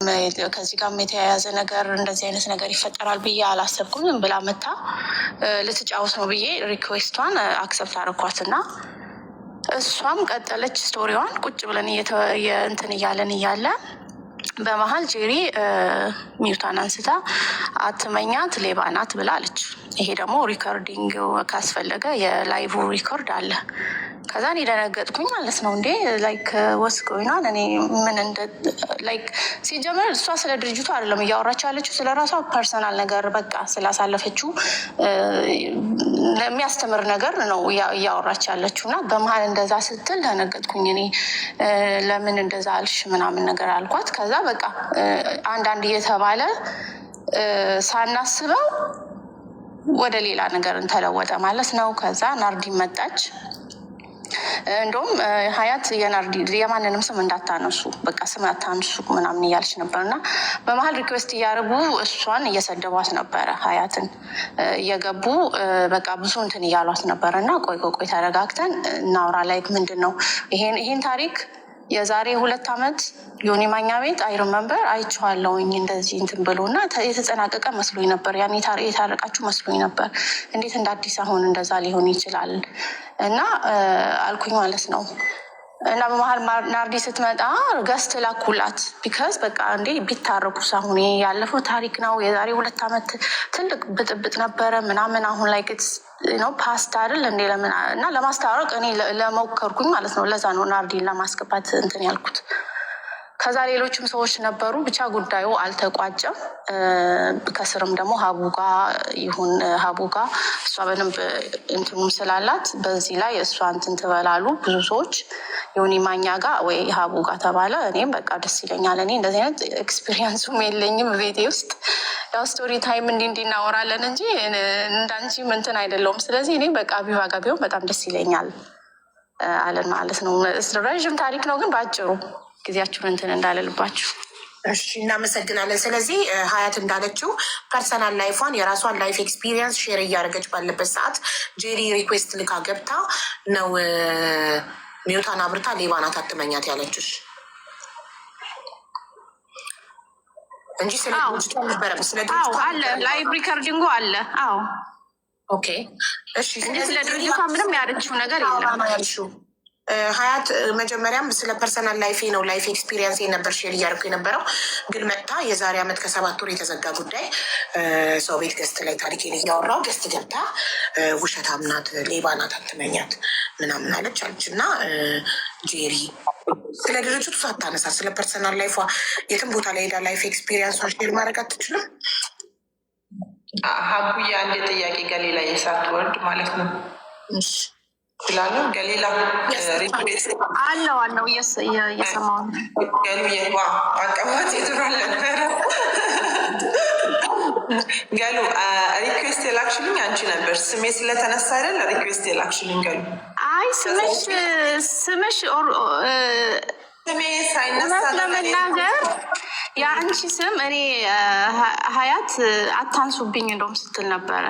ከዚህ ጋር የተያያዘ ነገር እንደዚህ አይነት ነገር ይፈጠራል ብዬ አላሰብኩም። ዝም ብላ መታ ልትጫወት ነው ብዬ ሪኩዌስቷን አክሰፕት አደረኳትና እሷም ቀጠለች ስቶሪዋን። ቁጭ ብለን እንትን እያለን እያለ በመሀል ጄሪ ሚውታን አንስታ አትመኛት ሌባ ናት ብላ አለች። ይሄ ደግሞ ሪኮርዲንግ ካስፈለገ የላይቭ ሪኮርድ አለ። ከዛ እኔ ደነገጥኩኝ ማለት ነው። እንዴ ላይክ ወስቆይናል። እኔ ምን ላይክ ሲጀመር እሷ ስለ ድርጅቱ አይደለም እያወራች ያለችው፣ ስለ ራሷ ፐርሰናል ነገር በቃ ስላሳለፈችው የሚያስተምር ነገር ነው እያወራች ያለችው። እና በመሀል እንደዛ ስትል ደነገጥኩኝ እኔ። ለምን እንደዛ አልሽ ምናምን ነገር አልኳት። ከዛ በቃ አንዳንድ እየተባለ ሳናስበው ወደ ሌላ ነገር ተለወጠ ማለት ነው። ከዛ ናርዲ መጣች። እንደውም ሀያት የናርዲ የማንንም ስም እንዳታነሱ በቃ ስም አታንሱ ምናምን እያለች ነበር። እና በመሀል ሪኩዌስት እያደረጉ እሷን እየሰደቧት ነበረ። ሀያትን እየገቡ በቃ ብዙ እንትን እያሏት ነበር። እና ቆይ ተረጋግተን እናውራ። ላይክ ምንድን ነው ይሄን ታሪክ የዛሬ 2 ዓመት ዮኒ ማኛ ቤት አይሪመምበር አይቼዋለሁኝ እንደዚህ እንትን ብሎ እና የተጠናቀቀ መስሎኝ ነበር። ያን የታረቃችሁ መስሎኝ ነበር። እንዴት እንደ አዲስ አሁን እንደዛ ሊሆን ይችላል? እና አልኩኝ ማለት ነው። እና በመሀል ናርዲ ስትመጣ ገስት ላኩላት። ቢካዝ በቃ እንዴ ቢታረቁስ አሁን ያለፈው ታሪክ ነው። የዛሬ 2 ዓመት ትልቅ ብጥብጥ ነበረ ምናምን። አሁን ላይ ነው ፓስት አይደል እንዴ? ለምን እና ለማስታረቅ እኔ ለሞከርኩኝ ማለት ነው። ለዛ ነው ናርዲን ለማስገባት እንትን ያልኩት። ከዛ ሌሎችም ሰዎች ነበሩ። ብቻ ጉዳዩ አልተቋጨም። ከስርም ደግሞ ሀቡጋ እሷ በደንብ እንትኑም ስላላት በዚህ ላይ እሷ እንትን ትበላሉ ብዙ ሰዎች። ዮኒ ማኛ ጋር ወይ ሀቡጋ ተባለ። እኔም በቃ ደስ ይለኛል። እኔ እንደዚህ አይነት ኤክስፒሪየንሱም የለኝም ቤቴ ውስጥ። ያው ስቶሪ ታይም እንዲህ እናወራለን እንጂ እንዳንቺ እንትን አይደለውም። ስለዚህ እኔ በቃ ቢባ ጋር ቢሆን በጣም ደስ ይለኛል አለን ማለት ነው። ረዥም ታሪክ ነው ግን በአጭሩ ጊዜያችሁን እንትን እንዳለልባችሁ። እሺ እናመሰግናለን። ስለዚህ ሀያት እንዳለችው ፐርሰናል ላይፏን የራሷን ላይፍ ኤክስፒሪየንስ ሼር እያደረገች ባለበት ሰዓት ጄሪ ሪኩዌስት ልካ ገብታ ነው ሚውታን አብርታ ሌባ ናት አትመኛት ያለችሽ እንጂ ስለ ድርጅቱ አልነበረም። ስለ ድርጅቱ አለ ላይቭ ሪከርዲንጉ አለ። አዎ ኦኬ እሺ። ስለ ድርጅቷ ምንም ያደችው ነገር የለም ያልሽው ሀያት መጀመሪያም ስለ ፐርሰናል ላይፍ ነው ላይፍ ኤክስፒሪየንስ ነበር ሼር እያደረኩ የነበረው። ግን መጥታ የዛሬ 1 ዓመት ከ7 ወር የተዘጋ ጉዳይ ሰው ቤት ገስት ላይ ታሪኬን እያወራው ገስት ገብታ ውሸታም ናት ሌባ ናት አትመኛት ምናምን አለች እና ጄሪ ስለ ድርጅቱ ሳታነሳ ስለ ፐርሰናል ላይፏ የትም ቦታ ላይ ሄዳ ላይፍ ኤክስፒሪየንሷን ሼር ማድረግ አትችልም። ሀቡዬ አንድ ጥያቄ ገሌላ የሳትወርድ ማለት ነው ስላለው ገሌላ አለው እየሰማሁ ገሉ አቀማት የትሯል ነበረ ገሉ ሪኩዌስት የላክሽልኝ አንቺ ነበር። ስሜ ስለተነሳ አይደል ሪኩዌስት የላክሽልኝ ገሉ። አይ ስምሽ ስሜ ሳይነሳ ለመናገር የአንቺ ስም እኔ ሀያት አታንሱብኝ እንደውም ስትል ነበረ።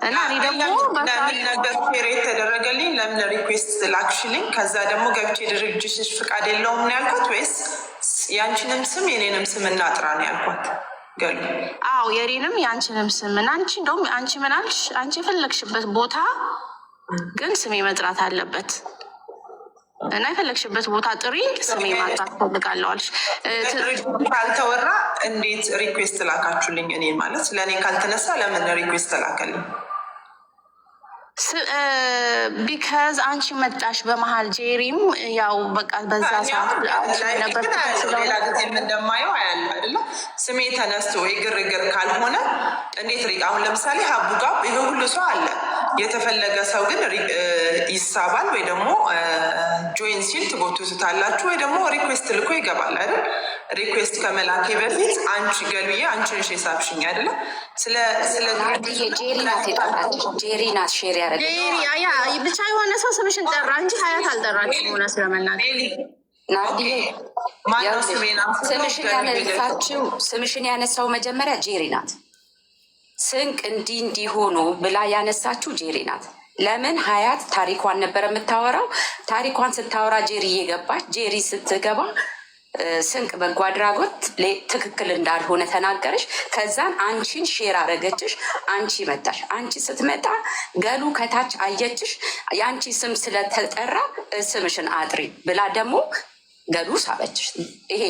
እና እኔ ደግሞ ለምን ነገር ፌር የተደረገልኝ ለምን ሪኩዌስት ላክሽልኝ? ከዛ ደግሞ ገብቼ ድርጅትሽ ፍቃድ የለውም ነው ያልኳት ወይስ የአንቺንም ስም የኔንም ስም እናጥራ ነው ያልኳት? ገሉ አዎ የኔንም የአንቺንም ስም እና አንቺ እንደውም አንቺ ምን አልሽ? አንቺ የፈለግሽበት ቦታ ግን ስሜ መጥራት አለበት እና የፈለግሽበት ቦታ ጥሪ ስሜ ማጥራት ፈልጋለሁ አልሽ። ካልተወራ እንዴት ሪኩዌስት ላካችሁልኝ? እኔ ማለት ለእኔ ካልተነሳ ለምን ሪኩዌስት ላከልኝ? ቢካዝ አንቺ መጣሽ በመሀል። ጄሪም ያው በቃ በዛ ሰዓት ነበር ሌላ ጊዜም እንደማየው አያለ አይደለ? ስሜ ተነስቶ ወይ ግርግር ካልሆነ እንዴት አሁን ለምሳሌ ሀቡ ጋር ይሄ ሁሉ ሰው አለ። የተፈለገ ሰው ግን ይሳባል ወይ ደግሞ ጆይን ሲል ትጎትቱታላችሁ ወይ ደግሞ ሪኩዌስት ልኮ ይገባል አይደል? ሪኩዌስት ከመላኬ በፊት አንቺ ገሉዬ አንቺን ሼሳብሽኝ አይደለም። ጄሪ ናት ሼር ያደረገ ብቻ የሆነ ሰው ስምሽን ጠራ እንጂ ሀያት አልጠራችም። ሆነ ስለመናገር ስምሽን ያነሳው መጀመሪያ ጄሪ ናት። ስንቅ እንዲሆኑ ብላ ያነሳችው ጄሪ ናት። ለምን ሀያት ታሪኳን ነበር የምታወራው። ታሪኳን ስታወራ ጄሪ እየገባች ጄሪ ስትገባ ስንቅ በጎ አድራጎት ትክክል እንዳልሆነ ተናገረች። ከዛን አንቺን ሼር አረገችሽ። አንቺ መጣሽ። አንቺ ስትመጣ ገሉ ከታች አየችሽ። የአንቺ ስም ስለተጠራ ስምሽን አጥሪ ብላ ደግሞ ገሉ ሳበችሽ። ይሄ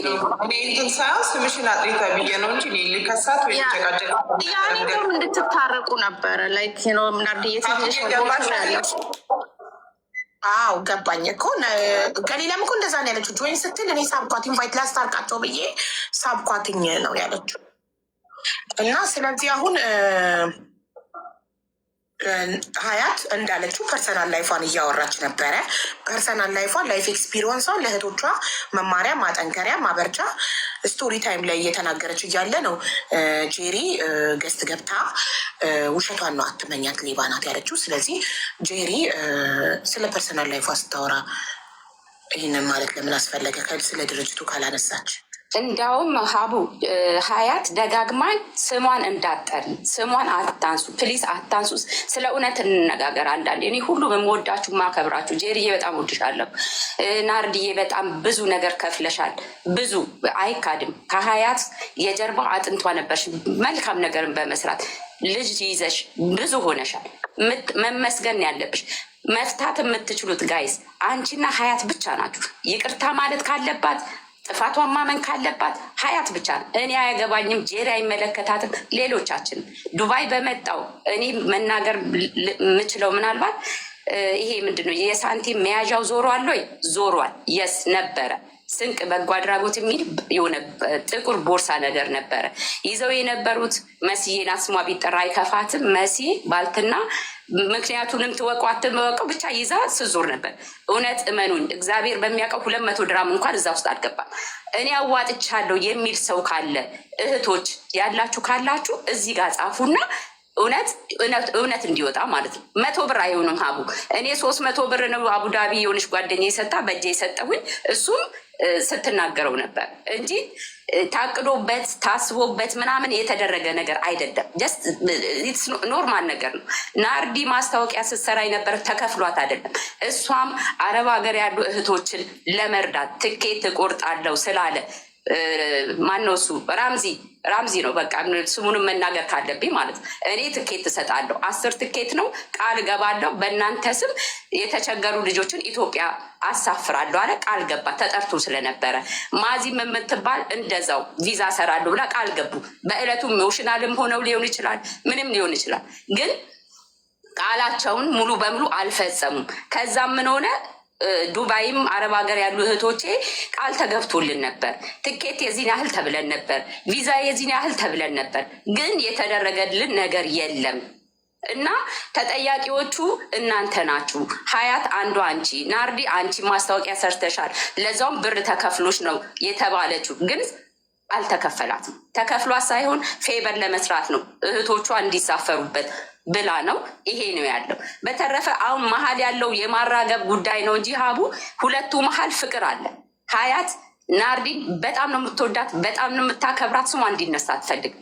እንትን ሳይሆን ስምሽን አጥሪ ተብዬ ነው እንጂ ሊከሳት ወይ ጨቃጨቃ እንድትታረቁ ነበረ። ላይክ ነው ምናርድዬ አዎ ገባኝ እኮ ገሊላም እኮ እንደዛ ነው ያለችው። ጆይን ስትል እኔ ሳብኳት ኢንቫይት ላስታርቃቸው ብዬ ሳብኳትኝ ነው ያለችው። እና ስለዚህ አሁን ሀያት እንዳለችው ፐርሰናል ላይፏን እያወራች ነበረ። ፐርሰናል ላይፏን ላይፍ ኤክስፒሪየንሷን ለእህቶቿ መማሪያ፣ ማጠንከሪያ፣ ማበርቻ ስቶሪ ታይም ላይ እየተናገረች እያለ ነው ጄሪ ገስት ገብታ ውሸቷን ነው አትመኛት ሌባ ናት ያለችው። ስለዚህ ጄሪ ስለ ፐርሰናል ላይፏ ስታወራ ይህንን ማለት ለምን አስፈለገ? ስለ ድርጅቱ ካላነሳች እንዳውም ሀቡ ሀያት ደጋግማን ስሟን እንዳጠሪ ስሟን አታንሱ፣ ፕሊስ አታንሱ። ስለ እውነት እንነጋገር። አንዳንዴ እኔ ሁሉም የምወዳችሁ ማከብራችሁ፣ ጄሪዬ በጣም ወድሻለሁ፣ ናርድዬ በጣም ብዙ ነገር ከፍለሻል፣ ብዙ አይካድም። ከሀያት የጀርባ አጥንቷ ነበርሽ፣ መልካም ነገርን በመስራት ልጅ ይዘሽ ብዙ ሆነሻል። መመስገን ያለብሽ መፍታት የምትችሉት ጋይስ አንቺና ሀያት ብቻ ናችሁ። ይቅርታ ማለት ካለባት ጥፋቷን ማመን ካለባት ሀያት ብቻ ነው። እኔ አያገባኝም፣ ጄሪ አይመለከታትም። ሌሎቻችን ዱባይ በመጣው እኔ መናገር የምችለው ምናልባት ይሄ ምንድነው የሳንቲም መያዣው ዞሯል ወይ? ዞሯል። የስ ነበረ። ስንቅ በጎ አድራጎት የሚል የሆነ ጥቁር ቦርሳ ነገር ነበረ ይዘው የነበሩት። መስዬን ስሟ ቢጠራ አይከፋትም። መሲ ባልትና ምክንያቱንም ትወቁ አትመወቀው ብቻ ይዛ ስዞር ነበር። እውነት እመኑኝ እግዚአብሔር በሚያውቀው 200 ድራም እንኳን እዛ ውስጥ አልገባም። እኔ አዋጥቻለሁ የሚል ሰው ካለ እህቶች ያላችሁ ካላችሁ እዚህ ጋር ጻፉና እውነት እንዲወጣ ማለት ነው። 100 ብር አይሆንም ሀቡ። እኔ 300 ብር ነው አቡዳቢ የሆነች ጓደኛ የሰጣ በእጄ የሰጠሁኝ። እሱም ስትናገረው ነበር እንጂ ታቅዶበት ታስቦበት ምናምን የተደረገ ነገር አይደለም። ጀስት ኖርማል ነገር ነው። ናርዲ ማስታወቂያ ስትሰራ የነበረ ተከፍሏት አይደለም። እሷም አረብ ሀገር ያሉ እህቶችን ለመርዳት ትኬት እቆርጣለሁ ስላለ ማነው እሱ ራምዚ ነው። በቃ ስሙንም መናገር ካለብኝ ማለት ነው። እኔ ትኬት እሰጣለሁ፣ 10 ትኬት ነው ቃል እገባለሁ። በእናንተ ስም የተቸገሩ ልጆችን ኢትዮጵያ አሳፍራለሁ አለ። ቃል ገባ፣ ተጠርቶ ስለነበረ። ማዚም የምትባል እንደዛው ቪዛ ሰራለሁ ብላ ቃል ገቡ። በዕለቱ ኢሞሽናልም ሆነው ሊሆን ይችላል፣ ምንም ሊሆን ይችላል። ግን ቃላቸውን ሙሉ በሙሉ አልፈጸሙም። ከዛም ምን ሆነ? ዱባይም አረብ ሀገር ያሉ እህቶቼ ቃል ተገብቶልን ነበር። ትኬት የዚህን ያህል ተብለን ነበር፣ ቪዛ የዚህን ያህል ተብለን ነበር። ግን የተደረገልን ነገር የለም እና ተጠያቂዎቹ እናንተ ናችሁ። ሀያት አንዷ አንቺ፣ ናርዲ አንቺ ማስታወቂያ ሰርተሻል፣ ለዛውም ብር ተከፍሎች ነው የተባለችው። ግን አልተከፈላትም። ተከፍሏት ሳይሆን ፌበር ለመስራት ነው እህቶቿ እንዲሳፈሩበት ብላ ነው። ይሄ ነው ያለው። በተረፈ አሁን መሀል ያለው የማራገብ ጉዳይ ነው እንጂ ሀቡ ሁለቱ መሀል ፍቅር አለ። ሀያት ናርዲን በጣም ነው የምትወዳት፣ በጣም ነው የምታከብራት። ስሟ እንዲነሳ አትፈልግም።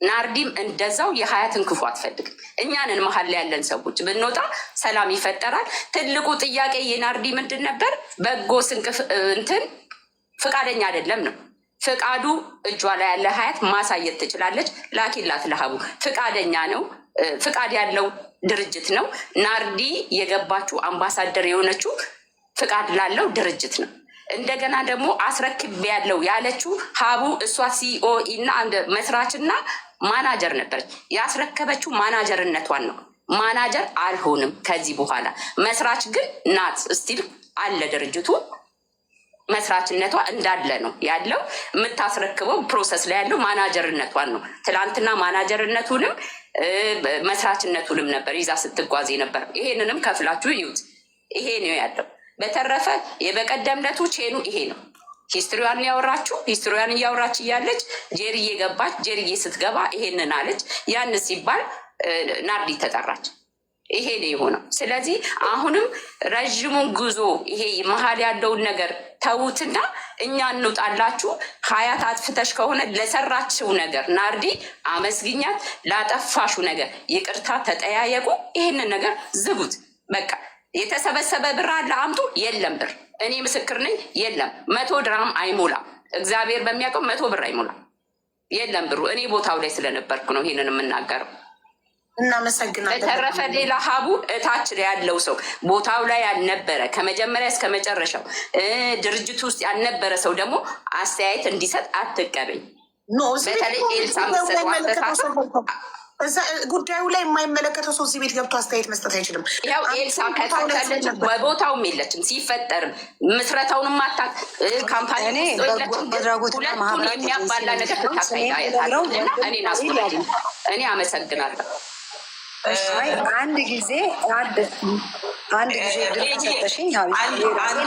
ናርዲም እንደዛው የሀያትን ክፉ አትፈልግም። እኛንን መሀል ላይ ያለን ሰዎች ብንወጣ ሰላም ይፈጠራል። ትልቁ ጥያቄ የናርዲ ምንድን ነበር? በጎ ስንቅ እንትን ፍቃደኛ አይደለም ነው። ፍቃዱ እጇ ላይ ያለ ሀያት ማሳየት ትችላለች። ላኪላት ለሀቡ። ፍቃደኛ ነው። ፍቃድ ያለው ድርጅት ነው። ናርዲ የገባችው አምባሳደር የሆነችው ፍቃድ ላለው ድርጅት ነው። እንደገና ደግሞ አስረክብ ያለው ያለችው ሀቡ እሷ ሲኦ እና መስራችና ማናጀር ነበረች። ያስረከበችው ማናጀርነቷን ነው። ማናጀር አልሆንም ከዚህ በኋላ መስራች ግን ናት። ስቲል አለ ድርጅቱ መስራችነቷ እንዳለ ነው ያለው። የምታስረክበው ፕሮሰስ ላይ ያለው ማናጀርነቷን ነው። ትላንትና ማናጀርነቱንም መስራችነቱንም ነበር ይዛ ስትጓዝ ነበር። ይሄንንም ከፍላችሁ ይዩት። ይሄ ነው ያለው። በተረፈ የበቀደምነቱ ቼኑ ይሄ ነው። ሂስትሪዋን ያወራችሁ ሂስትሪዋን እያወራች እያለች ጄሪዬ ገባች። ጄሪዬ ስትገባ ይሄንን አለች። ያን ሲባል ናርዲ ተጠራች። ይሄ ነው የሆነው። ስለዚህ አሁንም ረዥሙን ጉዞ ይሄ መሀል ያለውን ነገር ተዉትና እኛ እንውጣላችሁ። ሀያት አጥፍተሽ ከሆነ ለሰራችው ነገር ናርዲ አመስግኛት፣ ላጠፋሹ ነገር ይቅርታ ተጠያየቁ። ይሄንን ነገር ዝጉት በቃ። የተሰበሰበ ብር አለ አምጡ። የለም ብር እኔ ምስክር ነኝ። የለም 100 ድራም አይሞላም። እግዚአብሔር በሚያውቀው 100 ብር አይሞላም። የለም ብሩ። እኔ ቦታው ላይ ስለነበርኩ ነው ይሄንን የምናገረው። እናመሰግናለን። በተረፈ ሌላ ሀቡ እታች ላይ ያለው ሰው ቦታው ላይ ያልነበረ ከመጀመሪያ እስከ መጨረሻው ድርጅቱ ውስጥ ያልነበረ ሰው ደግሞ አስተያየት እንዲሰጥ አትቀበኝ። በተለይ ኤልሳ ጉዳዩ ላይ የማይመለከተው ሰው እዚህ ቤት ገብቶ አስተያየት መስጠት አይችልም። ያው ኤልሳ ከታቻለች በቦታውም የለችም። ሲፈጠርም ምስረታውንም ማታት ካምፓኒ ሁለቱን የሚያባላ ነገር ትታካይታያታለሁ። እኔን አስቆ እኔ አመሰግናለሁ። አንድ ጊዜ ድል ሰጠሽኝ።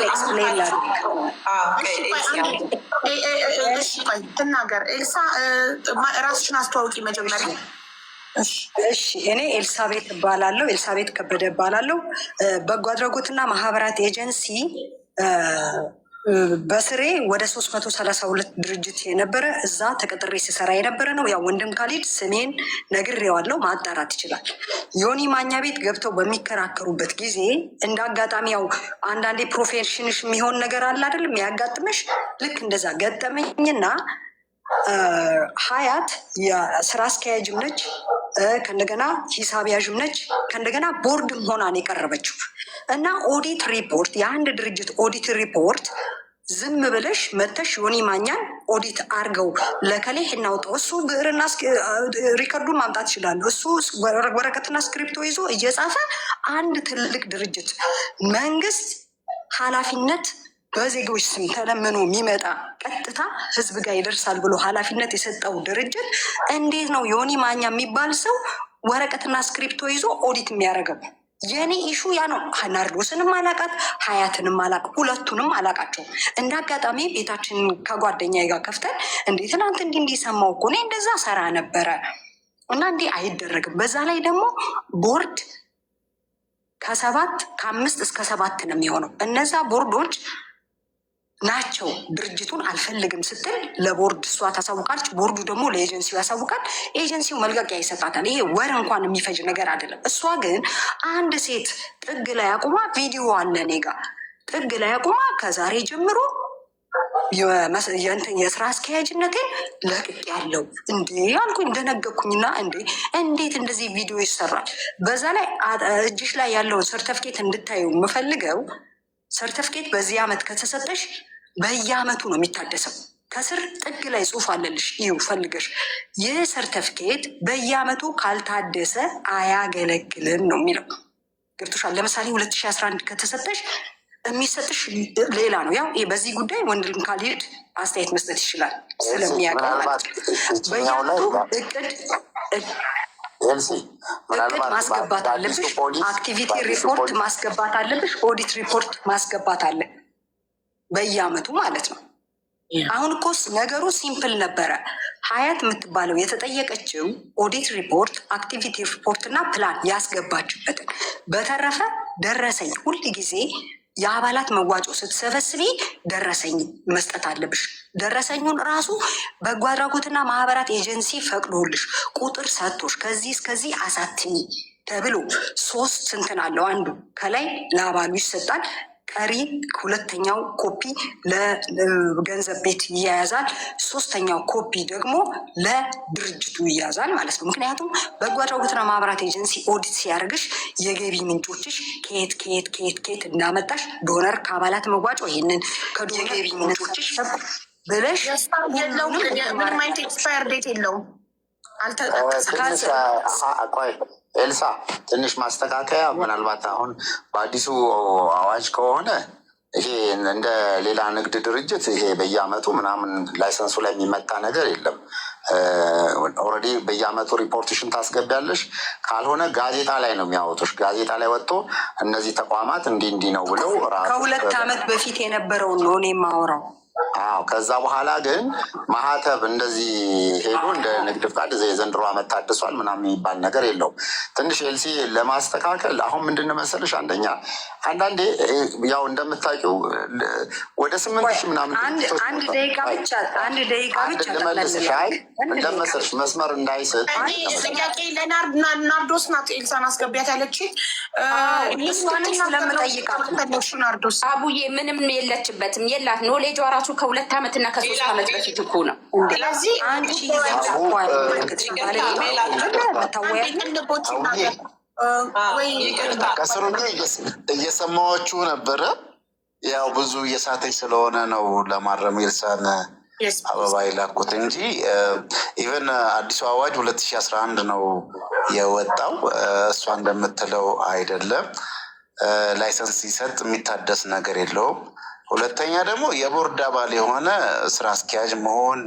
ኤክስፕሌን ትናገር ኤልሳ፣ ራስሽን አስተዋውቂ መጀመሪያ። እሺ፣ እኔ ኤልሳቤት እባላለሁ። ኤልሳቤት ከበደ እባላለሁ። በጎ አድራጎትና ማህበራት ኤጀንሲ በስሬ ወደ 332 ድርጅት የነበረ እዛ ተቀጥሬ ሲሰራ የነበረ ነው። ያው ወንድም ካሊድ ስሜን ነግሬዋለሁ፣ ማጣራት ይችላል። ዮኒ ማኛ ቤት ገብተው በሚከራከሩበት ጊዜ እንደ አጋጣሚ ያው አንዳንዴ ፕሮፌሽንሽ የሚሆን ነገር አለ አይደለም ያጋጥመሽ። ልክ እንደዛ ገጠመኝና ሀያት የስራ አስኪያጅም ነች፣ ከእንደገና ሂሳብ ያዥም ነች፣ ከእንደገና ቦርድም ሆናን የቀረበችው እና ኦዲት ሪፖርት የአንድ ድርጅት ኦዲት ሪፖርት ዝም ብለሽ መተሽ ዮኒ ማኛን ኦዲት አርገው ለከሌ እናውጣው። እሱ ብዕርና ሪከርዱን ማምጣት ይችላሉ። እሱ ወረቀትና ስክሪፕቶ ይዞ እየጻፈ አንድ ትልቅ ድርጅት መንግስት ኃላፊነት በዜጎች ስም ተለምኖ የሚመጣ ቀጥታ ህዝብ ጋር ይደርሳል ብሎ ኃላፊነት የሰጠው ድርጅት እንዴት ነው ዮኒ ማኛ የሚባል ሰው ወረቀትና ስክሪፕቶ ይዞ ኦዲት የሚያደርገው? የኔ ኢሹ ያ ነው። ናርዶስንም አላቃት፣ ሀያትንም አላቅ፣ ሁለቱንም አላቃቸው። እንደ አጋጣሚ ቤታችን ከጓደኛ ጋር ከፍተን እንዴት ትናንት እንዲሰማው እኮ እኔ እንደዛ ሰራ ነበረ እና እንዲህ አይደረግም። በዛ ላይ ደግሞ ቦርድ ከ5 እስከ 7 ነው የሚሆነው። እነዛ ቦርዶች ናቸው ድርጅቱን አልፈልግም ስትል ለቦርድ እሷ ታሳውቃለች። ቦርዱ ደግሞ ለኤጀንሲው ያሳውቃል። ኤጀንሲው መልቀቂያ ይሰጣታል። ይሄ ወር እንኳን የሚፈጅ ነገር አይደለም። እሷ ግን አንድ ሴት ጥግ ላይ አቁማ፣ ቪዲዮ አለ እኔ ጋ ጥግ ላይ አቁማ ከዛሬ ጀምሮ የስራ አስኪያጅነትን ለቅቅ ያለው እንዴ አልኩኝ። እንደነገኩኝና እንዴት እንደዚህ ቪዲዮ ይሰራል? በዛ ላይ እጅሽ ላይ ያለውን ሰርተፍኬት እንድታዩ የምፈልገው ሰርተፍኬት በዚህ ዓመት ከተሰጠሽ በየዓመቱ ነው የሚታደሰው። ከስር ጥግ ላይ ጽሑፍ አለልሽ፣ ይሁ ፈልገሽ። ይህ ሰርተፍኬት በየዓመቱ ካልታደሰ አያገለግልም ነው የሚለው። ገብቶሻል? ለምሳሌ 2011 ከተሰጠሽ የሚሰጥሽ ሌላ ነው። ያው በዚህ ጉዳይ ወንድም ካልሄድ አስተያየት መስጠት ይችላል ስለሚያውቀው ማለት ነው። በየዓመቱ እቅድ ማስገባት አለብሽ። አክቲቪቲ ሪፖርት ማስገባት አለብሽ። ኦዲት ሪፖርት ማስገባት አለ በየዓመቱ ማለት ነው። አሁን እኮ ነገሩ ሲምፕል ነበረ። ሀያት የምትባለው የተጠየቀችው ኦዲት ሪፖርት፣ አክቲቪቲ ሪፖርት እና ፕላን ያስገባችበትን። በተረፈ ደረሰኝ ሁል ጊዜ የአባላት መዋጮ ስትሰበስቢ ደረሰኝ መስጠት አለብሽ። ደረሰኙን ራሱ በጎ አድራጎትና ማህበራት ኤጀንሲ ፈቅዶልሽ ቁጥር ሰጥቶሽ ከዚህ እስከዚህ አሳትሚ ተብሎ 3 እንትን አለው። አንዱ ከላይ ለአባሉ ይሰጣል። ቀሪ 2ኛው ኮፒ ለገንዘብ ቤት ይያያዛል። 3ኛው ኮፒ ደግሞ ለድርጅቱ ይያዛል ማለት ነው። ምክንያቱም በጎ አድራጎትና ማህበራት ኤጀንሲ ኦዲት ሲያደርግሽ የገቢ ምንጮችሽ ከየት እንዳመጣሽ ዶነር ከአባላት መዋጮ ይህንን የገቢ ምንጮችሽ ብለሽ ምንም አይነት ኤክስፓየር ዴት የለውም። ኤልሳ ትንሽ ማስተካከያ፣ ምናልባት አሁን በአዲሱ አዋጅ ከሆነ ይሄ እንደ ሌላ ንግድ ድርጅት ይሄ በየዓመቱ ምናምን ላይሰንሱ ላይ የሚመጣ ነገር የለም። ኦልሬዲ በየዓመቱ ሪፖርትሽን ታስገቢያለሽ። ካልሆነ ጋዜጣ ላይ ነው የሚያወጡሽ። ጋዜጣ ላይ ወጥቶ እነዚህ ተቋማት እንዲህ ነው ብለው ከ2 ዓመት በፊት የነበረውን ነው እኔ የማወራው። ከዛ በኋላ ግን ማህተብ እንደዚህ ሄዱ እንደ ንግድ ፍቃድ የዘንድሮ ዓመት ታድሷል ምናምን የሚባል ነገር የለውም። ትንሽ ኤልሲ ለማስተካከል አሁን ምንድን መሰለሽ፣ አንዳንዴ ያው እንደምታውቂው ወደ 8,000 ምናምን አንድ ደቂቃ ብቻ ልመልስሽ። እንደመሰልሽ መስመር እንዳይስት ጥያቄ ለናርዶስ ናት። ኤልሳን አስገቢያት ያለችኝ ናርዶስ አቡዬ ምንም የለችበትም፣ የላት ኖሌጇ ራሱ ከ2 ዓመት እና ከ3 ዓመት በፊት እኮ ነው። ስለዚህ አንቺ ከስሩ እየሰማዎቹ ነበረ። ያው ብዙ እየሳተች ስለሆነ ነው ለማረም ኤልሳን አበባ ይላኩት እንጂ ኢቨን አዲሱ አዋጅ 2011 ነው የወጣው። እሷ እንደምትለው አይደለም። ላይሰንስ ሲሰጥ የሚታደስ ነገር የለውም። ሁለተኛ ደግሞ የቦርድ አባል የሆነ ስራ አስኪያጅ መሆን፣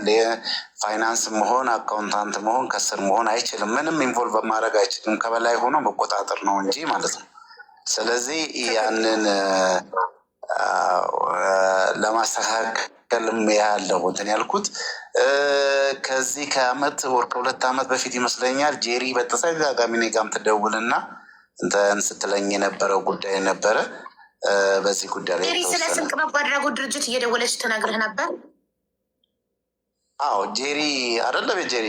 ፋይናንስ መሆን፣ አካውንታንት መሆን፣ ከስር መሆን አይችልም። ምንም ኢንቮልቭ ማድረግ አይችልም። ከበላይ ሆኖ መቆጣጠር ነው እንጂ ማለት ነው። ስለዚህ ያንን ለማስተካከልም ያለው እንትን ያልኩት ከዚህ ከአመት ወር ከ2 ዓመት በፊት ይመስለኛል ጄሪ በተደጋጋሚ እኔ ጋርም ትደውልና እንትን ስትለኝ የነበረው ጉዳይ ነበረ። በዚህ ጉዳይ ላይ ስለ ስንቅ በጎ አድራጎት ድርጅት እየደወለች ትነግርህ ነበር። ጄሪ አይደለም ጄሪ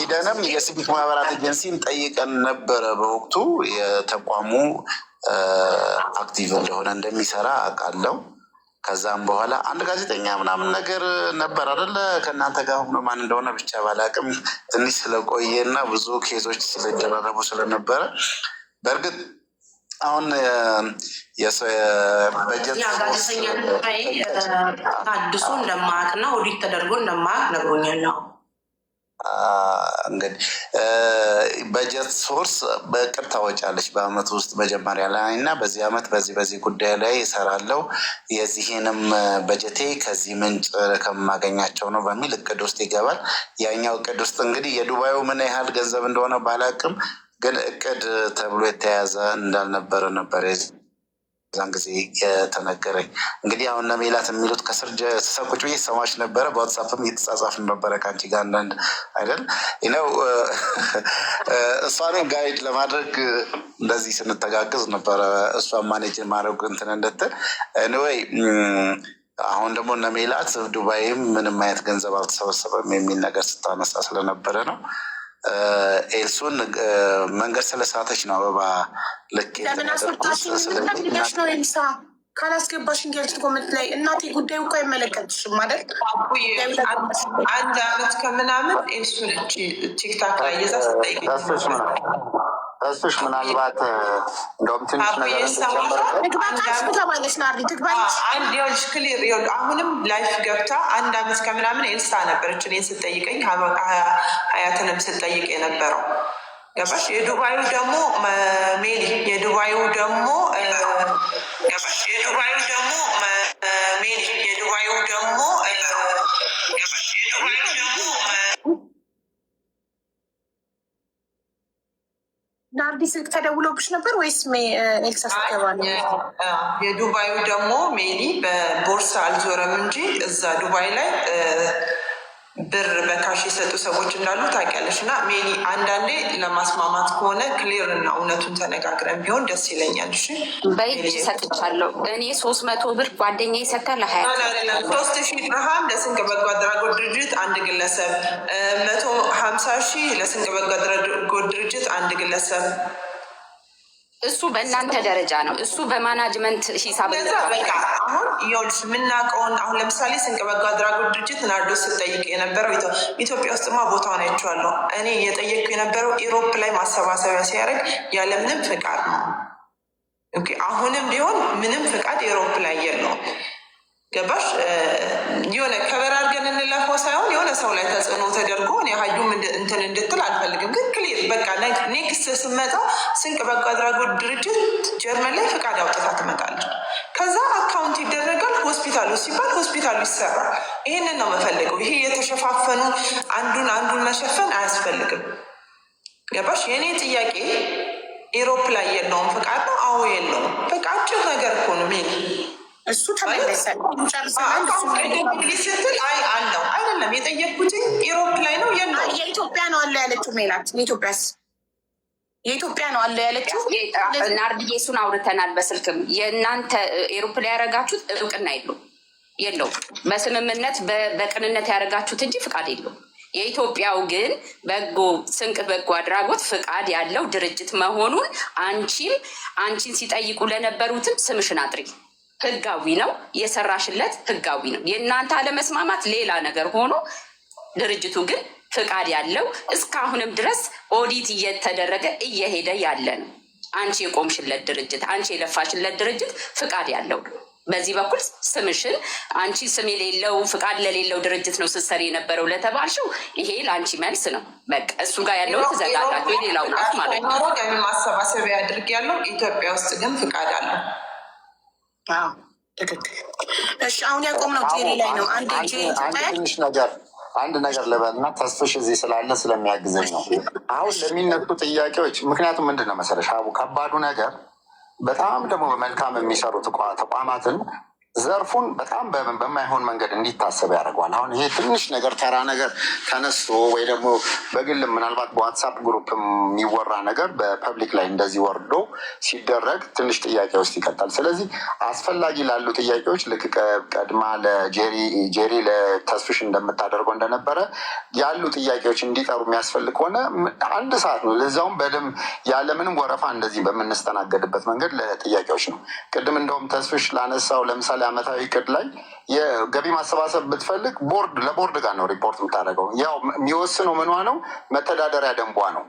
ሂደንም የሲቪክ ማህበራት ኤጀንሲን ጠይቀን ነበረ። በወቅቱ የተቋሙ አክቲቭ እንደሆነ እንደሚሰራ አውቃለሁ። ከዛም በኋላ አንድ ጋዜጠኛ ምናምን ነገር ነበር አይደለ ከእናንተ ጋር ሆኖ ማን እንደሆነ ብቻ ባላቅም ትንሽ ስለቆየ እና ብዙ ኬዞች ስለደረረቡ ስለነበረ በእርግጥ አሁን በጀት ጋዜጠኛ ታድሶ እንደማያውቅ እና ኦዲት ተደርጎ እንደማያውቅ ነግሮኛል ነው። እንግዲህ በጀት ሶርስ በቅድ ታወጫለች በአመት ውስጥ መጀመሪያ ላይ እና በዚህ አመት በዚህ ጉዳይ ላይ ይሰራለው የዚህንም በጀቴ ከዚህ ምንጭ ከማገኛቸው ነው በሚል እቅድ ውስጥ ይገባል። ያኛው እቅድ ውስጥ እንግዲህ የዱባዩ ምን ያህል ገንዘብ እንደሆነ ባላቅም ግን እቅድ ተብሎ የተያዘ እንዳልነበረ ነበር ዛን ጊዜ የተነገረኝ። እንግዲህ አሁን ሜላት የሚሉት ከስር ቁጭ ብዬ ሰማች ነበረ። በዋትሳፕም እየተጻጻፍን ነበረ ከአንቺ ጋር አንዳንድ አይደል ነው እሷንም ጋይድ ለማድረግ እንደዚህ ስንተጋግዝ ነበረ። እሷን ማኔጅ ማድረግ እንትን እንደትል ወይ አሁን ደግሞ እነ ሜላት ዱባይም ምንም አይነት ገንዘብ አልተሰበሰበም የሚል ነገር ስታነሳ ስለነበረ ነው። ኤልሱን መንገድ ስለሳተች ነው አበባ ልክ ለምን አስወጣሽ ነው ኤልሳ ካላስገባሽ እንገልጽ ኮመንት ላይ እናቴ ጉዳዩ እኮ አይመለከትሽም ማለት አንድ አመት ከምናምን ኤልሱ ነች ቲክታክ ላይ ይዛ ስጠይቅ ተስፍሽ ምናልባት እንደውም ትንሽ ነገር አንድ ክሊር አሁንም ላይፍ ገብታ 1 አመት ከምናምን ኤልሳ ነበረች እኔን ስጠይቀኝ ሀያትንም ስጠይቅ የነበረው ገባሽ። የዱባዩ ደግሞ ሜሊ የዱባዩ ደግሞ ናርዲ ስልክ ተደውሎብሽ ነበር ወይስ ኤልሳ ስትገባ ነው? የዱባዩ ደግሞ ሜሊ በቦርሳ አልዞረም እንጂ እዛ ዱባይ ላይ ብር በካሽ የሰጡ ሰዎች እንዳሉ ታውቂያለሽ። እና ሜሊ አንዳንዴ ለማስማማት ከሆነ ክሊር እና እውነቱን ተነጋግረን ቢሆን ደስ ይለኛል። እሺ በእጅ ሰጥቻለሁ እኔ 300 ብር ጓደኛ ይሰጣል 3,000 ድርሃም ለስንቅ በጎ አድራጎት ድርጅት አንድ ግለሰብ 150,000 ለስንቅ በጎ አድራጎት ድርጅት አንድ ግለሰብ። እሱ በእናንተ ደረጃ ነው። እሱ በማናጅመንት ሂሳብ አሁን ይኸውልሽ የምናውቀውን አሁን ለምሳሌ ስንቅ በጎ አድራጎት ድርጅት ናርዶስ ስጠይቅ የነበረው ኢትዮጵያ ውስጥማ ቦታውን አይቼዋለሁ። እኔ እየጠየቅኩ የነበረው ኢሮፕ ላይ ማሰባሰቢያ ሲያደርግ ያለምንም ፍቃድ ነው። አሁንም ቢሆን ምንም ፍቃድ ኢሮፕ ላይ የለውም። ገባሽ? የሆነ ከበር አድርገን እንለፈው ሳይሆን የሆነ ሰው ላይ ተጽዕኖ ተደርጎ ሀዩም እንትን እንድትል አልፈልግም። ግን ክሊር በቃ ኔክስት ስመጣ ስንቅ በጎ አድራጎት ድርጅት ጀርመን ላይ ፍቃድ አውጥታ ትመጣለች። ከዛ አካውንት ይደረጋል። ሆስፒታሉ ሲባል ሆስፒታሉ ይሰራል። ይህንን ነው የምፈልገው። ይሄ የተሸፋፈኑ አንዱን መሸፈን አያስፈልግም። ገባሽ? የእኔ ጥያቄ ኢሮፕ ላይ የለውም ፍቃድ ነው? አዎ የለውም። በቃ አጭር ነገር እኮ ነው። እሱ ተመለሰ ጨርሰናል። ስትል አይ አለው አይደለም የጠየቅኩት ኢሮፕ ላይ ነው የኢትዮጵያ ነው አለ ያለችው ሜላት። የኢትዮጵያ ነው አለ ያለችው ናርድዬ። እሱን አውርተናል በስልክም። የእናንተ ኤሮፕ ላይ ያደረጋችሁት እውቅና የለው በስምምነት በቅንነት ያደረጋችሁት እንጂ ፍቃድ የለው። የኢትዮጵያው ግን በጎ ስንቅ በጎ አድራጎት ፍቃድ ያለው ድርጅት መሆኑን አንቺን ሲጠይቁ ለነበሩትም ስምሽን አጥሪ ህጋዊ ነው የሰራሽለት ህጋዊ ነው። የእናንተ አለመስማማት ሌላ ነገር ሆኖ ድርጅቱ ግን ፍቃድ ያለው እስካሁንም ድረስ ኦዲት እየተደረገ እየሄደ ያለ ነው። አንቺ የቆምሽለት ድርጅት አንቺ የለፋሽለት ድርጅት ፍቃድ ያለው በዚህ በኩል ስምሽን አንቺ ስም የሌለው ፍቃድ ለሌለው ድርጅት ነው ስትሰሪ የነበረው ለተባልሽው ይሄ ለአንቺ መልስ ነው። በቃ እሱ ጋር ያለውን ትዘጋላችሁ። የሌላው ናት ማለት ነው። ማሰባሰቢያ አድርግ ያለው ኢትዮጵያ ውስጥ ግን ፍቃድ አለው። ትክክል። እሺ አሁን ያቆምነው ጄሪ ላይ ነው። አንድ ነገር ልበልና ተስፍሽ እዚህ ስላለ ስለሚያግዘኝ ነው። አሁን ለሚነሱ ጥያቄዎች ምክንያቱም ምንድን ነው መሰለሽ አቡ ከባዱ ነገር በጣም ደግሞ በመልካም የሚሰሩ ተቋማትን ዘርፉን በጣም በማይሆን መንገድ እንዲታሰብ ያደርገዋል። አሁን ይሄ ትንሽ ነገር ተራ ነገር ተነስቶ ወይ ደግሞ በግል ምናልባት በዋትሳፕ ግሩፕ የሚወራ ነገር በፐብሊክ ላይ እንደዚህ ወርዶ ሲደረግ ትንሽ ጥያቄ ውስጥ ይቀጣል። ስለዚህ አስፈላጊ ላሉ ጥያቄዎች ልክ ቀድማ ለጄሪ ለተስፍሽ እንደምታደርገው እንደነበረ ያሉ ጥያቄዎች እንዲጠሩ የሚያስፈልግ ከሆነ አንድ ሰዓት ነው ለዛውም በደንብ ያለምንም ወረፋ እንደዚህ በምንስተናገድበት መንገድ ለጥያቄዎች ነው። ቅድም እንደውም ተስፍሽ ላነሳው ለምሳሌ ዓመታዊ እቅድ ላይ የገቢ ማሰባሰብ ብትፈልግ ለቦርድ ጋር ነው ሪፖርት የምታደርገው። ያው የሚወስነው ምኗ ነው? መተዳደሪያ ደንቧ ነው።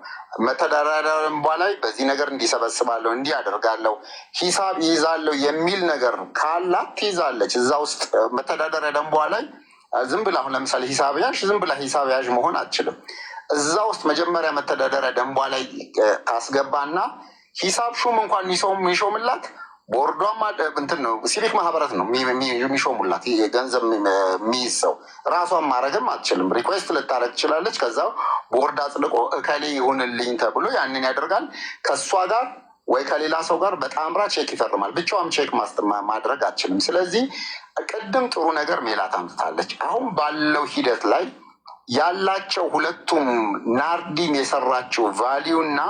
መተዳደሪያ ደንቧ ላይ በዚህ ነገር እንዲሰበስባለሁ እንዲህ አደርጋለሁ ሂሳብ ይይዛለሁ የሚል ነገር ካላት ትይዛለች። እዛ ውስጥ መተዳደሪያ ደንቧ ላይ ዝም ብላ አሁን ለምሳሌ ሂሳብ ያዥ ዝም ብላ ሂሳብ ያዥ መሆን አትችልም። እዛ ውስጥ መጀመሪያ መተዳደሪያ ደንቧ ላይ ካስገባና ሂሳብ ሹም እንኳን የሚሾምላት ቦርዷም እንትን ነው ሲቪክ ማህበራት ነው የሚሾሙላት ገንዘብ የሚይዝ ሰው ራሷን ማድረግም አትችልም። ሪኩዌስት ልታደረግ ትችላለች። ከዛ ቦርድ አጽድቆ እከሌ ይሁንልኝ ተብሎ ያንን ያደርጋል። ከእሷ ጋር ወይ ከሌላ ሰው ጋር በጣምራ ቼክ ይፈርማል። ብቻዋም ቼክ ማድረግ አትችልም። ስለዚህ ቅድም ጥሩ ነገር ሜላት አምጥታለች። አሁን ባለው ሂደት ላይ ያላቸው ሁለቱም ናርዲን የሰራችው ቫሊዩ እና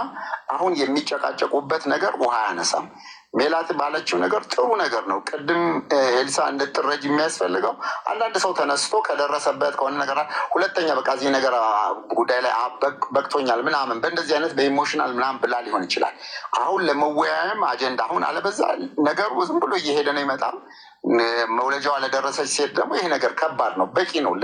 አሁን የሚጨቃጨቁበት ነገር ውሃ አያነሳም። ሜላት ባለችው ነገር ጥሩ ነገር ነው። ቅድም ኤልሳ እንድትረጅ የሚያስፈልገው አንዳንድ ሰው ተነስቶ ከደረሰበት ከሆነ ነገር ሁለተኛ በቃ እዚህ ነገር ጉዳይ ላይ በቅቶኛል ምናምን በእንደዚህ አይነት በኢሞሽናል ምናምን ብላ ሊሆን ይችላል። አሁን ለመወያየም አጀንዳ አሁን አለበዛ ነገሩ ዝም ብሎ እየሄደ ነው ይመጣል። መውለጃዋ ለደረሰች ሴት ደግሞ ይሄ ነገር ከባድ ነው። በቂ ነው